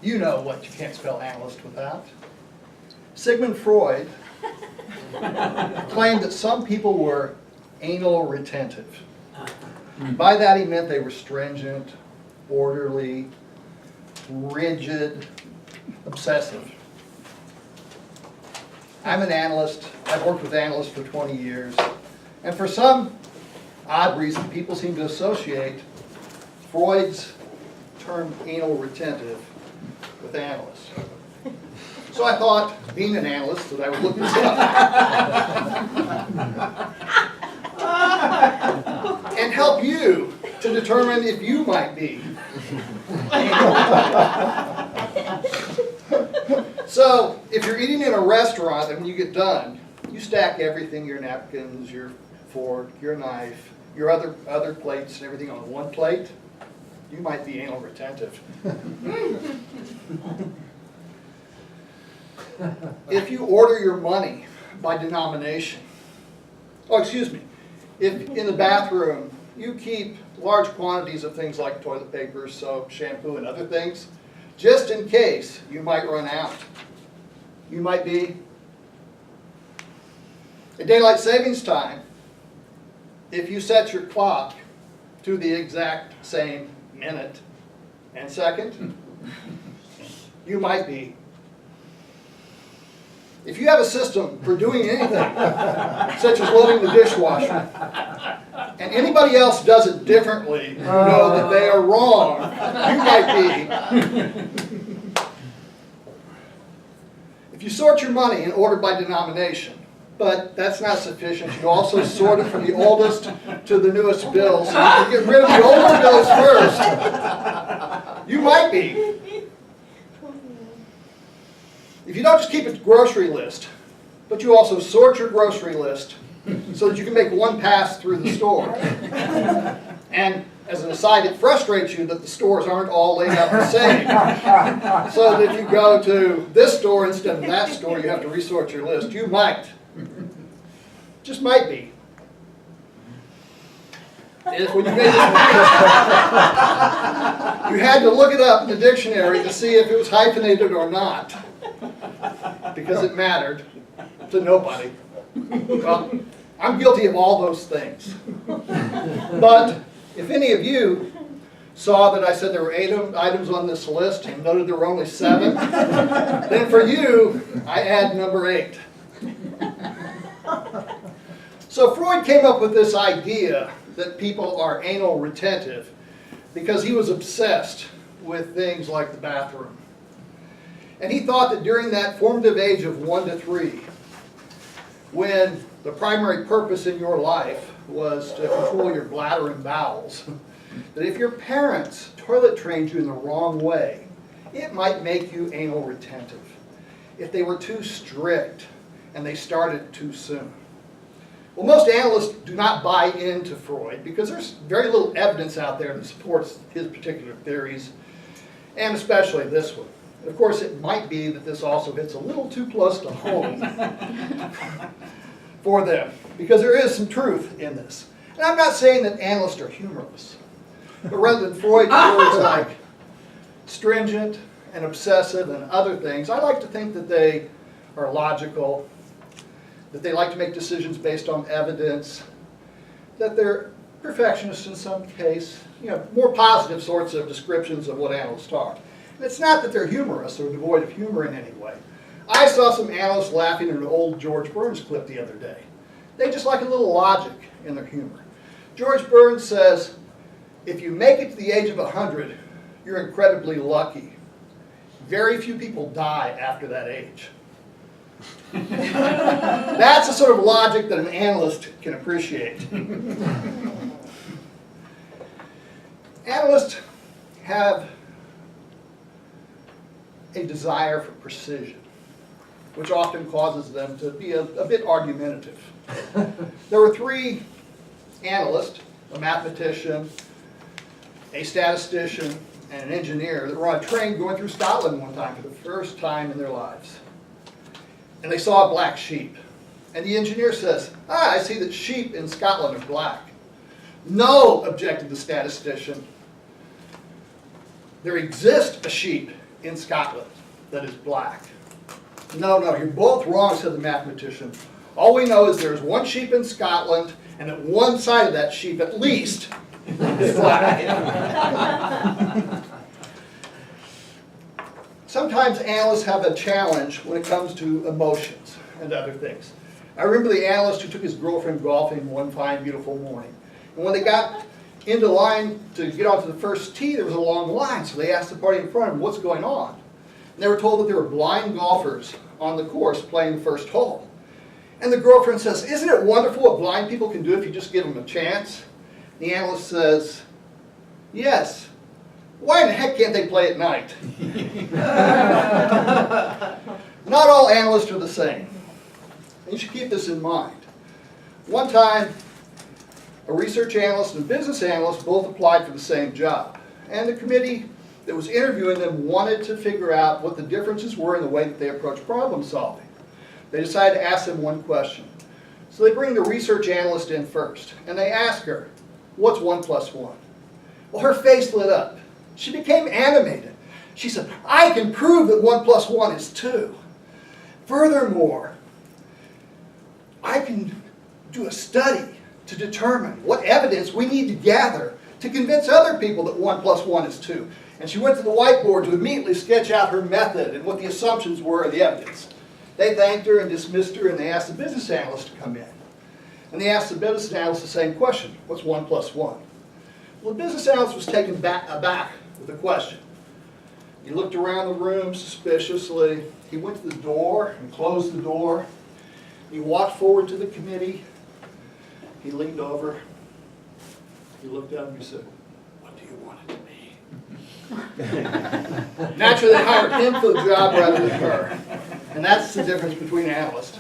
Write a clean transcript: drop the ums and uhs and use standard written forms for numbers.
You know what you can't spell analyst without. Sigmund Freud claimed that some people were anal retentive. By that he meant they were stringent, orderly, rigid, obsessive. I'm an analyst. I've worked with analysts for 20 years. And for some odd reason, people seem to associate Freud's term anal retentive with analysts. So I thought, being an analyst, that I would look this up. And help you to determine if you might be. So, if you're eating in a restaurant and when you get done, you stack everything, your napkins, your fork, your knife, your other plates and everything on one plate, you might be anal retentive. If you order your money by denomination, if in the bathroom you keep large quantities of things like toilet paper, soap, shampoo, and other things, just in case you might run out, you might be. At daylight savings time, if you set your clock to the exact same minute and second, you might be. If you have a system for doing anything, such as loading the dishwasher, and anybody else does it differently, you know that they are wrong, you might be. If you sort your money in order by denomination, but that's not sufficient, you also sort it from the oldest to the newest bills, and you get rid of the older bills first, you might be. If you don't just keep a grocery list, but you also sort your grocery list so that you can make one pass through the store. And as an aside, it frustrates you that the stores aren't all laid out the same. So that if you go to this store instead of that store, you have to resort your list. You might. Just might be. If when you made this you had to look it up in the dictionary to see if it was hyphenated or not, because it mattered to nobody. Well, I'm guilty of all those things. But if any of you saw that I said there were 8 items on this list and noted there were only 7, then for you, I add number 8. So Freud came up with this idea that people are anal retentive because he was obsessed with things like the bathroom. And he thought that during that formative age of 1 to 3, when the primary purpose in your life was to control your bladder and bowels, that if your parents toilet trained you in the wrong way, it might make you anal retentive. If they were too strict and they started too soon. Well, most analysts do not buy into Freud because there's very little evidence out there that supports his particular theories, and especially this one. Of course, it might be that this also hits a little too close to home for them, because there is some truth in this. And I'm not saying that analysts are humorless, but rather than Freud's words like stringent and obsessive and other things, I like to think that they are logical, that they like to make decisions based on evidence, that they're perfectionists in some case, more positive sorts of descriptions of what analysts are. And it's not that they're humorous or devoid of humor in any way. I saw some analysts laughing at an old George Burns clip the other day. They just like a little logic in their humor. George Burns says, if you make it to the age of 100, you're incredibly lucky. Very few people die after that age. That's the sort of logic that an analyst can appreciate. Analysts have a desire for precision, which often causes them to be a bit argumentative. There were 3 analysts, a mathematician, a statistician, and an engineer that were on a train going through Scotland one time for the first time in their lives. And they saw a black sheep. And the engineer says, I see that sheep in Scotland are black. No, objected the statistician. There exists a sheep in Scotland that is black. No, you're both wrong, said the mathematician. All we know is there's one sheep in Scotland, and that one side of that sheep, at least, is black. Sometimes analysts have a challenge when it comes to emotions and other things. I remember the analyst who took his girlfriend golfing one fine, beautiful morning. And when they got into line to get onto the first tee, there was a long line, so they asked the party in front of them, what's going on? And they were told that there were blind golfers on the course playing the first hole. And the girlfriend says, isn't it wonderful what blind people can do if you just give them a chance? The analyst says, yes. Why in the heck can't they play at night? Not all analysts are the same. You should keep this in mind. One time, a research analyst and a business analyst both applied for the same job. And the committee that was interviewing them wanted to figure out what the differences were in the way that they approach problem solving. They decided to ask them one question. So they bring the research analyst in first, and they ask her, what's 1 plus 1? Well, her face lit up. She became animated. She said, I can prove that 1 plus 1 is 2. Furthermore, I can do a study to determine what evidence we need to gather to convince other people that 1 plus 1 is 2. And she went to the whiteboard to immediately sketch out her method and what the assumptions were of the evidence. They thanked her and dismissed her, and they asked the business analyst to come in. And they asked the business analyst the same question, what's 1 plus 1? Well, the business analyst was taken aback with the question. He looked around the room suspiciously. He went to the door and closed the door. He walked forward to the committee. He leaned over. He looked up and he said, what do you want it to be? Naturally, they hired him for the job rather than her. And that's the difference between analysts.